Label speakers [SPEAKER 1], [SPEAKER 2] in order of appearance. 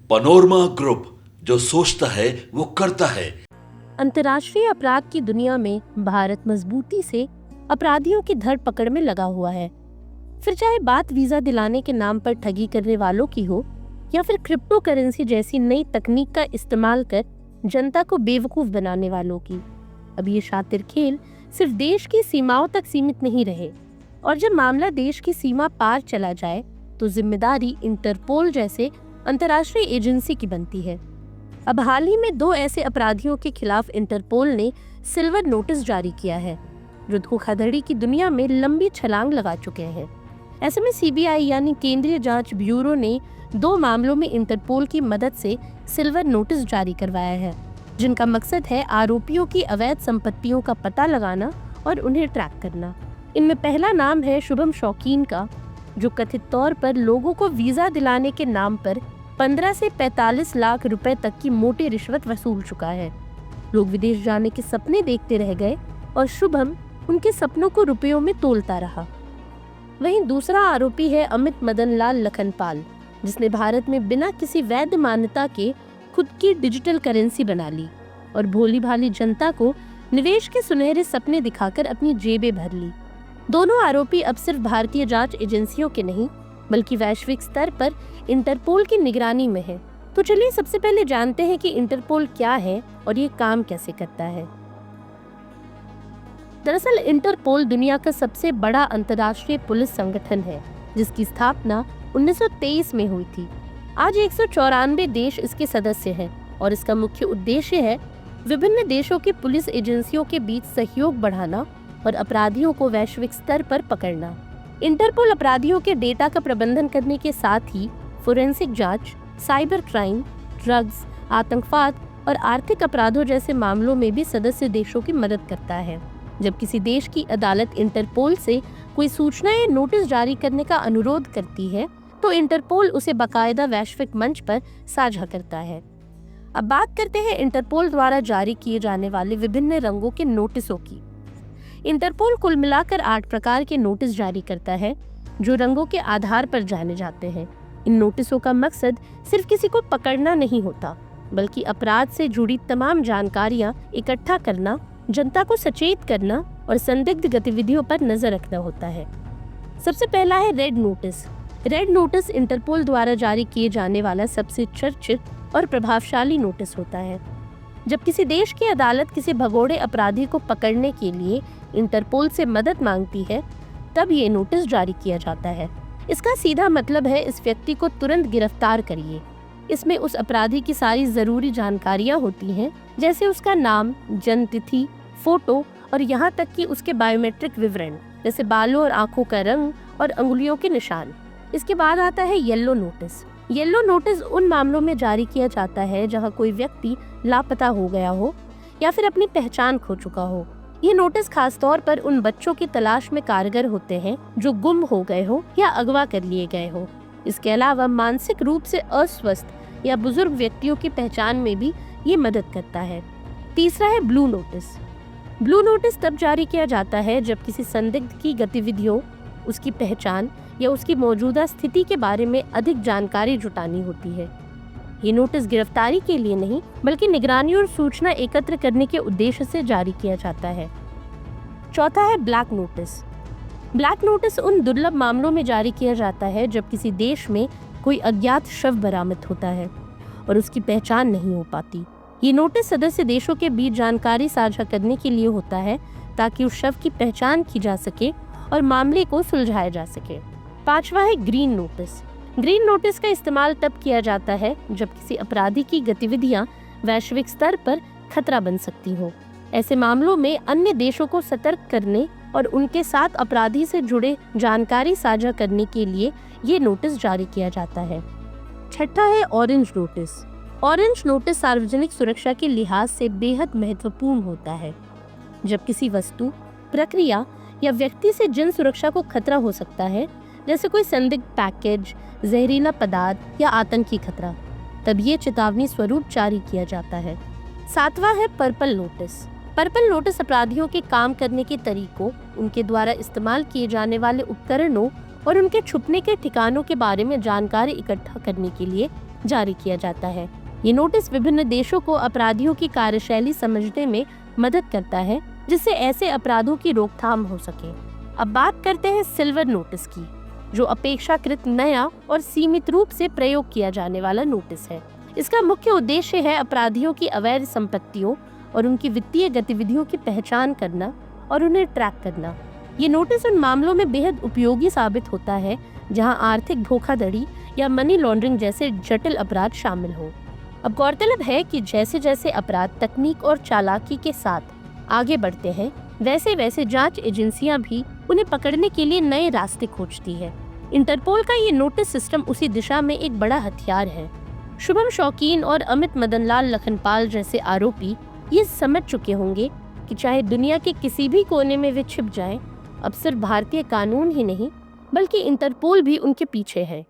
[SPEAKER 1] Panorama group, जो सोचता है वो करता है।
[SPEAKER 2] अंतर्राष्ट्रीय अपराध की दुनिया में भारत मजबूती से अपराधियों की धरपकड़ में लगा हुआ है। फिर चाहे बात वीजा दिलाने के नाम पर ठगी करने वालों की हो या फिर क्रिप्टो करेंसी जैसी नई तकनीक का इस्तेमाल कर जनता को बेवकूफ बनाने वालों की। अब ये शातिर खेल सिर्फ देश की सीमाओं तक सीमित नहीं रहे, और जब मामला देश की सीमा पार चला जाए तो जिम्मेदारी इंटरपोल जैसे अंतर्राष्ट्रीय एजेंसी की बनती है। अब हाल ही में 2 ऐसे अपराधियों के खिलाफ इंटरपोल ने सिल्वर नोटिस जारी किया है, जो धोखाधड़ी की दुनिया में लंबी छलांग लगा चुके हैं। ऐसे में सीबीआई यानी केंद्रीय जांच ब्यूरो ने 2 मामलों में इंटरपोल की मदद से सिल्वर नोटिस जारी करवाया है, जिनका मकसद है आरोपियों की अवैध संपत्तियों का पता लगाना और उन्हें ट्रैक करना। इनमें पहला नाम है शुभम शौकीन का, जो कथित तौर पर लोगों को वीजा दिलाने के नाम पर 15 से 45 लाख रुपए तक की मोटी रिश्वत वसूल चुका है। लोग विदेश जाने के सपने देखते रह गए और शुभम उनके सपनों को रुपयों में तोलता रहा। वहीं दूसरा आरोपी है अमित मदन लाल लखनपाल, जिसने भारत में बिना किसी वैध मान्यता के खुद की डिजिटल करेंसी बना ली और भोली भाली जनता को निवेश के सुनहरे सपने दिखाकर अपनी जेबें भर ली। दोनों आरोपी अब सिर्फ भारतीय जांच एजेंसियों के नहीं, बल्कि वैश्विक स्तर पर इंटरपोल की निगरानी में है। तो चलिए सबसे पहले जानते हैं कि इंटरपोल क्या है और ये काम कैसे करता है। दरअसल इंटरपोल दुनिया का सबसे बड़ा अंतर्राष्ट्रीय पुलिस संगठन है, जिसकी स्थापना 1923 में हुई थी। आज 194 देश इसके सदस्य हैं और इसका मुख्य उद्देश्य है विभिन्न देशों की पुलिस एजेंसियों के बीच सहयोग बढ़ाना और अपराधियों को वैश्विक स्तर पर पकड़ना। इंटरपोल अपराधियों के डेटा का प्रबंधन करने के साथ ही फोरेंसिक जांच, साइबर क्राइम, ड्रग्स, आतंकवाद और आर्थिक अपराधों जैसे मामलों में भी सदस्य देशों की मदद करता है। जब किसी देश की अदालत इंटरपोल से कोई सूचना या नोटिस जारी करने का अनुरोध करती है, तो इंटरपोल उसे बाकायदा वैश्विक मंच पर साझा करता है। अब बात करते हैं इंटरपोल द्वारा जारी किए जाने वाले विभिन्न रंगों के नोटिसों की। इंटरपोल कुल मिलाकर 8 प्रकार के नोटिस जारी करता है, जो रंगों के आधार पर जाने जाते हैं। इन नोटिसों का मकसद सिर्फ किसी को पकड़ना नहीं होता, बल्कि अपराध से जुड़ी तमाम जानकारियां इकट्ठा करना, जनता को सचेत करना और संदिग्ध गतिविधियों पर नजर रखना होता है। सबसे पहला है red notice. Red notice Interpol द्वारा जारी किए जाने वाला सबसे चर्चित और प्रभावशाली नोटिस होता है। जब किसी देश की अदालत किसी भगोड़े अपराधी को पकड़ने के लिए इंटरपोल से मदद मांगती है, तब ये नोटिस जारी किया जाता है। इसका सीधा मतलब है इस व्यक्ति को तुरंत गिरफ्तार करिए। इसमें उस अपराधी की सारी जरूरी जानकारियां होती हैं, जैसे उसका नाम, जन्म तिथि, फोटो और यहाँ तक कि उसके बायोमेट्रिक विवरण, जैसे बालों और आंखों का रंग और अंगुलियों के निशान। इसके बाद आता है येलो नोटिस। येलो नोटिस उन मामलों में जारी किया जाता है जहां कोई व्यक्ति लापता हो गया हो या फिर अपनी पहचान खो चुका हो। ये नोटिस खासतौर पर उन बच्चों की तलाश में कारगर होते हैं जो गुम हो गए हो या अगवा कर लिए गए हो। इसके अलावा मानसिक रूप से अस्वस्थ या बुजुर्ग व्यक्तियों की पहचान में भी ये मदद करता है। तीसरा है ब्लू नोटिस। ब्लू नोटिस तब जारी किया जाता है जब किसी संदिग्ध की गतिविधियों, उसकी पहचान या उसकी मौजूदा स्थिति के बारे में अधिक जानकारी जुटानी होती है। ये नोटिस गिरफ्तारी के लिए नहीं, बल्कि निगरानी और सूचना एकत्र करने के उद्देश्य से जारी किया जाता है। चौथा है ब्लैक नोटिस। ब्लैक नोटिस उन दुर्लभ मामलों में जारी किया जाता है जब किसी देश में कोई अज्ञात शव बरामद होता है और उसकी पहचान नहीं हो पाती। ये नोटिस सदस्य देशों के बीच जानकारी साझा करने के लिए होता है, ताकि उस शव की पहचान की जा सके और मामले को सुलझाया जा सके। पांचवा है ग्रीन नोटिस। ग्रीन नोटिस का इस्तेमाल तब किया जाता है जब किसी अपराधी की गतिविधियां वैश्विक स्तर पर खतरा बन सकती हो। ऐसे मामलों में अन्य देशों को सतर्क करने और उनके साथ अपराधी से जुड़े जानकारी साझा करने के लिए ये नोटिस जारी किया जाता है। छठा है ऑरेंज नोटिस। ऑरेंज नोटिस सार्वजनिक सुरक्षा के लिहाज से बेहद महत्वपूर्ण होता है। जब किसी वस्तु, प्रक्रिया या व्यक्ति से जन सुरक्षा को खतरा हो सकता है, जैसे कोई संदिग्ध पैकेज, जहरीला पदार्थ या आतंकी खतरा, तब ये चेतावनी स्वरूप जारी किया जाता है। सातवां है पर्पल नोटिस। पर्पल नोटिस अपराधियों के काम करने के तरीकों, उनके द्वारा इस्तेमाल किए जाने वाले उपकरणों और उनके छुपने के ठिकानों के बारे में जानकारी इकट्ठा करने के लिए जारी किया जाता है। ये नोटिस विभिन्न देशों को अपराधियों की कार्यशैली समझने में मदद करता है, जिससे ऐसे अपराधों की रोकथाम हो सके। अब बात करते हैं सिल्वर नोटिस की, जो अपेक्षाकृत नया और सीमित रूप से प्रयोग किया जाने वाला नोटिस है। इसका मुख्य उद्देश्य है अपराधियों की अवैध संपत्तियों और उनकी वित्तीय गतिविधियों की पहचान करना और उन्हें ट्रैक करना। ये नोटिस उन मामलों में बेहद उपयोगी साबित होता है जहां आर्थिक धोखाधड़ी या मनी लॉन्ड्रिंग जैसे जटिल अपराध शामिल हो। अब गौरतलब है कि जैसे जैसे अपराध तकनीक और चालाकी के साथ आगे बढ़ते हैं, वैसे वैसे जांच एजेंसियां भी उन्हें पकड़ने के लिए नए रास्ते खोजती है। इंटरपोल का ये नोटिस सिस्टम उसी दिशा में एक बड़ा हथियार है। शुभम शौकीन और अमित मदनलाल लखनपाल जैसे आरोपी ये समझ चुके होंगे कि चाहे दुनिया के किसी भी कोने में वे छिप जाएं, अब सिर्फ भारतीय कानून ही नहीं बल्कि इंटरपोल भी उनके पीछे है।